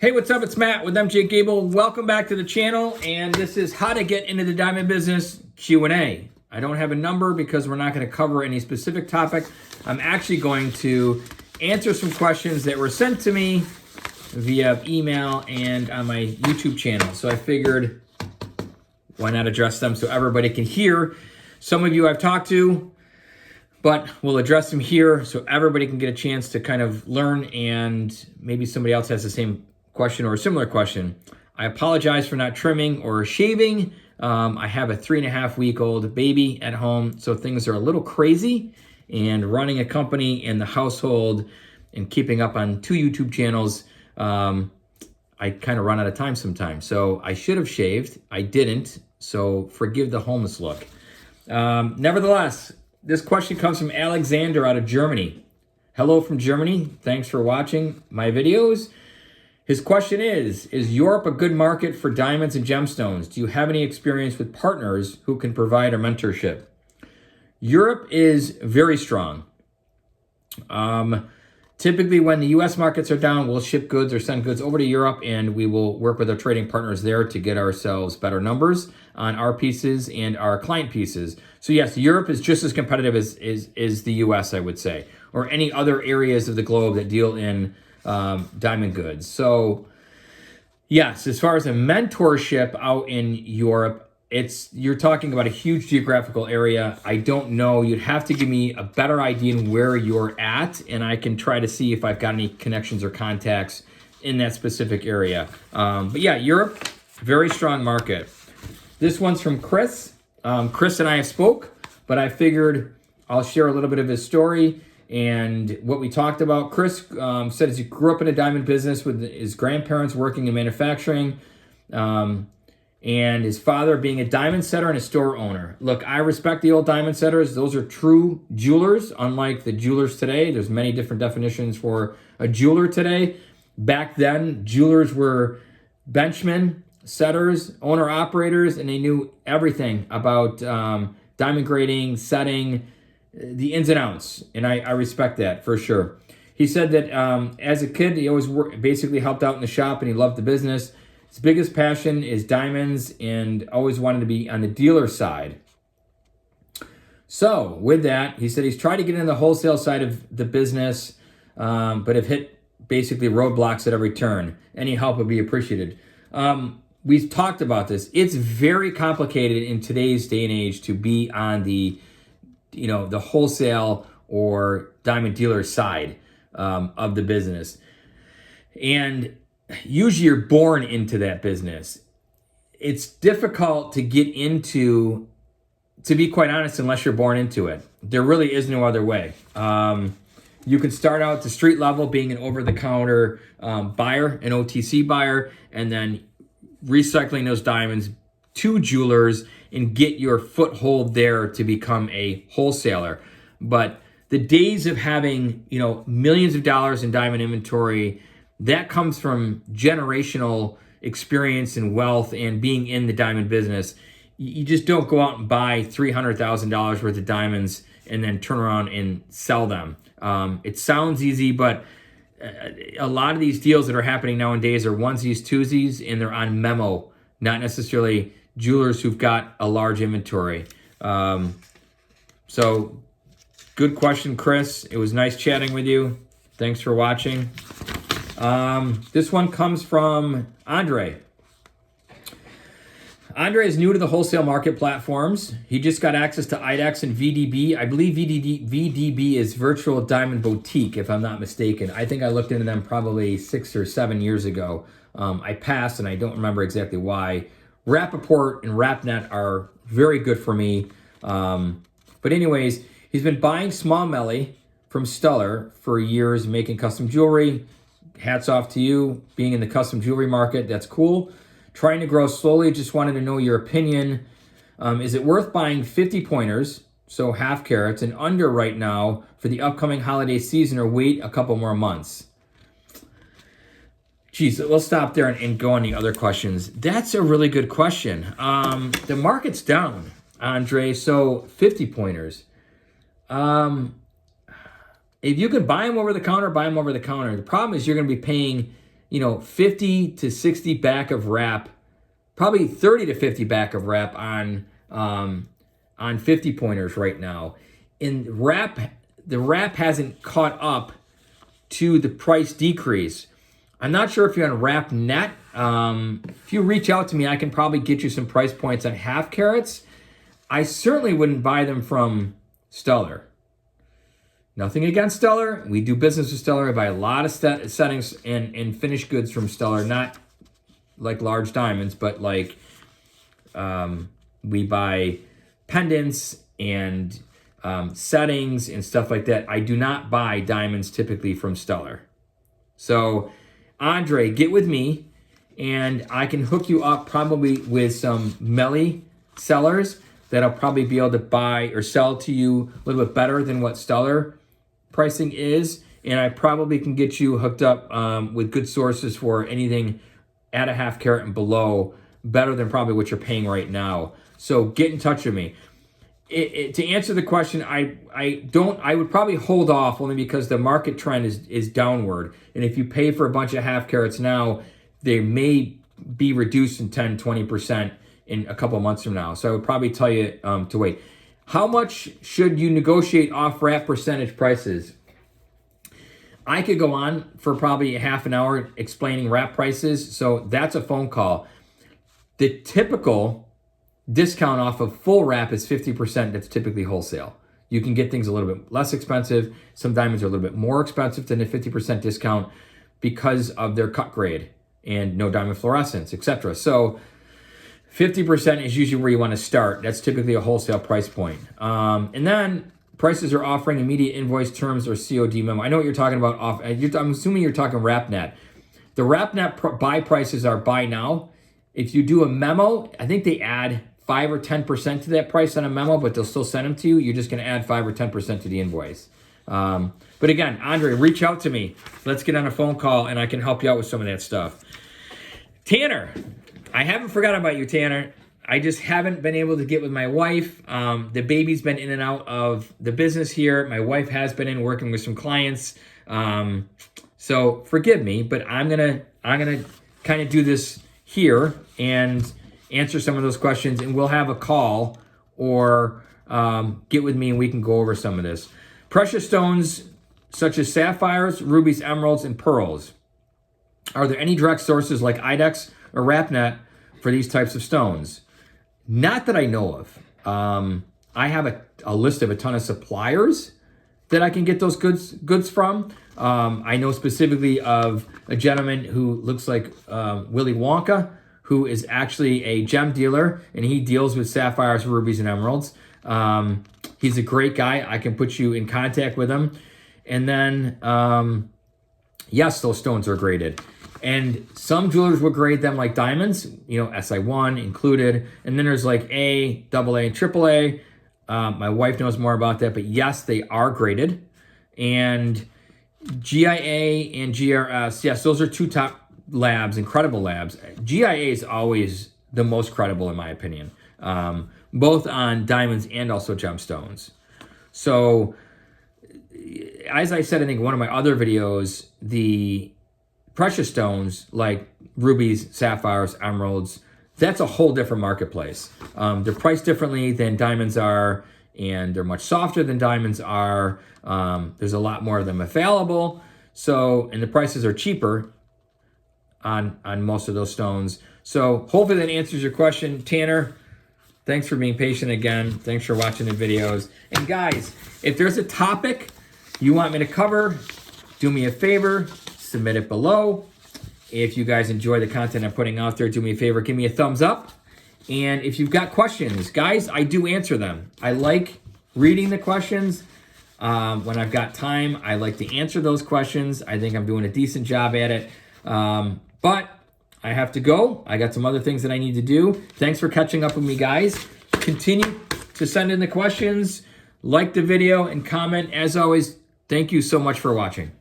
Hey, what's up? It's Matt with MJ Gabel. Welcome back to the channel, and this is how to get into the diamond business Q&A. I don't have a number because we're not going to cover any specific topic. I'm actually going to answer some questions that were sent to me via email and on my YouTube channel. So I figured, why not address them so everybody can hear? Some of you I've talked to, but we'll address them here so everybody can get a chance to kind of learn, and maybe somebody else has the same question or a similar question. I apologize for not trimming or shaving. I have a 3.5-week-old baby at home, so things are a little crazy, and running a company in the household and keeping up on 2 YouTube channels, I kind of run out of time sometimes. So I should have shaved. I didn't, so forgive the homeless look. Nevertheless, this question comes from Alexander out of Germany. Hello from Germany. Thanks for watching my videos. His question is Europe a good market for diamonds and gemstones? Do you have any experience with partners who can provide a mentorship? Europe is very strong. Typically when the US markets are down, we'll ship goods or send goods over to Europe, and we will work with our trading partners there to get ourselves better numbers on our pieces and our client pieces. So yes, Europe is just as competitive as the US, I would say, or any other areas of the globe that deal in diamond goods. So yes, as far as a mentorship out in Europe, you're talking about a huge geographical area. I don't know. You'd have to give me a better idea in where you're at, and I can try to see if I've got any connections or contacts in that specific area. But yeah, Europe, very strong market. This one's from Chris. Chris and I have spoke, but I figured I'll share a little bit of his story and what we talked about. Chris said he grew up in a diamond business with his grandparents working in manufacturing, and his father being a diamond setter and a store owner. Look, I respect the old diamond setters. Those are true jewelers, unlike the jewelers today. There's many different definitions for a jeweler today. Back then, jewelers were benchmen, setters, owner-operators, and they knew everything about diamond grading, setting, the ins and outs, and I respect that for sure. He said that as a kid, he always basically helped out in the shop, and he loved the business. His biggest passion is diamonds, and always wanted to be on the dealer side. So with that, he said he's tried to get into the wholesale side of the business, but have hit basically roadblocks at every turn. Any help would be appreciated. We've talked about this. It's very complicated in today's day and age to be on the wholesale or diamond dealer side of the business. And usually you're born into that business. It's difficult to get into, to be quite honest, unless you're born into it. There really is no other way. You can start out at the street level being an over-the-counter buyer, an OTC buyer, and then recycling those diamonds to jewelers and get your foothold there to become a wholesaler. But the days of having, millions of dollars in diamond inventory, that comes from generational experience and wealth and being in the diamond business. You just don't go out and buy $300,000 worth of diamonds and then turn around and sell them. It sounds easy, but a lot of these deals that are happening nowadays are onesies, twosies, and they're on memo, not necessarily jewelers who've got a large inventory. So good question, Chris. It was nice chatting with you. Thanks for watching. This one comes from Andre. Andre is new to the wholesale market platforms. He just got access to IDEX and VDB. I believe VDB is Virtual Diamond Boutique, if I'm not mistaken. I think I looked into them probably 6 or 7 years ago. I passed, and I don't remember exactly why. Rappaport and RapNet are very good for me. But anyways, he's been buying small melly from Stellar for years, making custom jewelry. Hats off to you, being in the custom jewelry market. That's cool. Trying to grow slowly. Just wanted to know your opinion. Is it worth buying 50 pointers, so half carats, and under right now for the upcoming holiday season, or wait a couple more months? Geez, we'll stop there and go on the other questions. That's a really good question. The market's down, Andre, so 50 pointers. If you could buy them over the counter, buy them over the counter. The problem is you're going to be paying 50 to 60 back of wrap, probably 30 to 50 back of wrap on 50 pointers right now. And the wrap hasn't caught up to the price decrease. I'm not sure if you're on Wrap Net. If you reach out to me, I can probably get you some price points on half carats. I certainly wouldn't buy them from Stellar. Nothing against Stellar. We do business with Stellar. I buy a lot of settings and finished goods from Stellar, not like large diamonds, but like we buy pendants and settings and stuff like that. I do not buy diamonds typically from Stellar. So, Andre, get with me, and I can hook you up probably with some Melly sellers that'll probably be able to buy or sell to you a little bit better than what Stellar pricing is. And I probably can get you hooked up with good sources for anything at a half carat and below, better than probably what you're paying right now. So get in touch with me. To answer the question, I would probably hold off only because the market trend is downward. And if you pay for a bunch of half carats now, they may be reduced in 10, 20% in a couple of months from now. So I would probably tell you to wait. How much should you negotiate off wrap percentage prices? I could go on for probably a half an hour explaining wrap prices. So that's a phone call. The typical discount off of full wrap is 50%. That's typically wholesale. You can get things a little bit less expensive. Some diamonds are a little bit more expensive than a 50% discount because of their cut grade and no diamond fluorescence, etc. So 50% is usually where you want to start. That's typically a wholesale price point. And then prices are offering immediate invoice terms or COD memo. I know what you're talking about. I'm assuming you're talking RapNet. The RapNet buy prices are buy now. If you do a memo, I think they add 5 or 10% to that price on a memo, but they'll still send them to you. You're just going to add 5 or 10% to the invoice. But again, Andre, reach out to me. Let's get on a phone call, and I can help you out with some of that stuff. Tanner, I haven't forgotten about you, Tanner. I just haven't been able to get with my wife. The baby's been in and out of the business here. My wife has been in working with some clients. So forgive me, but I'm gonna kind of do this here and answer some of those questions, and we'll have a call or get with me and we can go over some of this. Precious stones such as sapphires, rubies, emeralds, and pearls. Are there any direct sources like IDEX or RapNet for these types of stones? Not that I know of. I have a list of a ton of suppliers that I can get those goods from. I know specifically of a gentleman who looks like Willy Wonka, who is actually a gem dealer, and he deals with sapphires, rubies, and emeralds. He's a great guy. I can put you in contact with him. And then, yes, those stones are graded. And some jewelers will grade them like diamonds, SI1 included. And then there's like A, AA, and AAA. My wife knows more about that, but yes, they are graded. And GIA and GRS, yes, those are two top labs, incredible labs. GIA is always the most credible in my opinion, both on diamonds and also gemstones. So as I said, I think one of my other videos, the precious stones like rubies, sapphires, emeralds, that's a whole different marketplace. They're priced differently than diamonds are, and they're much softer than diamonds are. There's a lot more of them available. So, and the prices are cheaper on most of those stones. So hopefully that answers your question, Tanner. Thanks for being patient again. Thanks for watching the videos. And guys, if there's a topic you want me to cover, do me a favor, submit it below. If you guys enjoy the content I'm putting out there, do me a favor, give me a thumbs up. And if you've got questions, guys, I do answer them. I like reading the questions. When I've got time, I like to answer those questions. I think I'm doing a decent job at it. But I have to go. I got some other things that I need to do. Thanks for catching up with me, guys. Continue to send in the questions, like the video, and comment. As always, thank you so much for watching.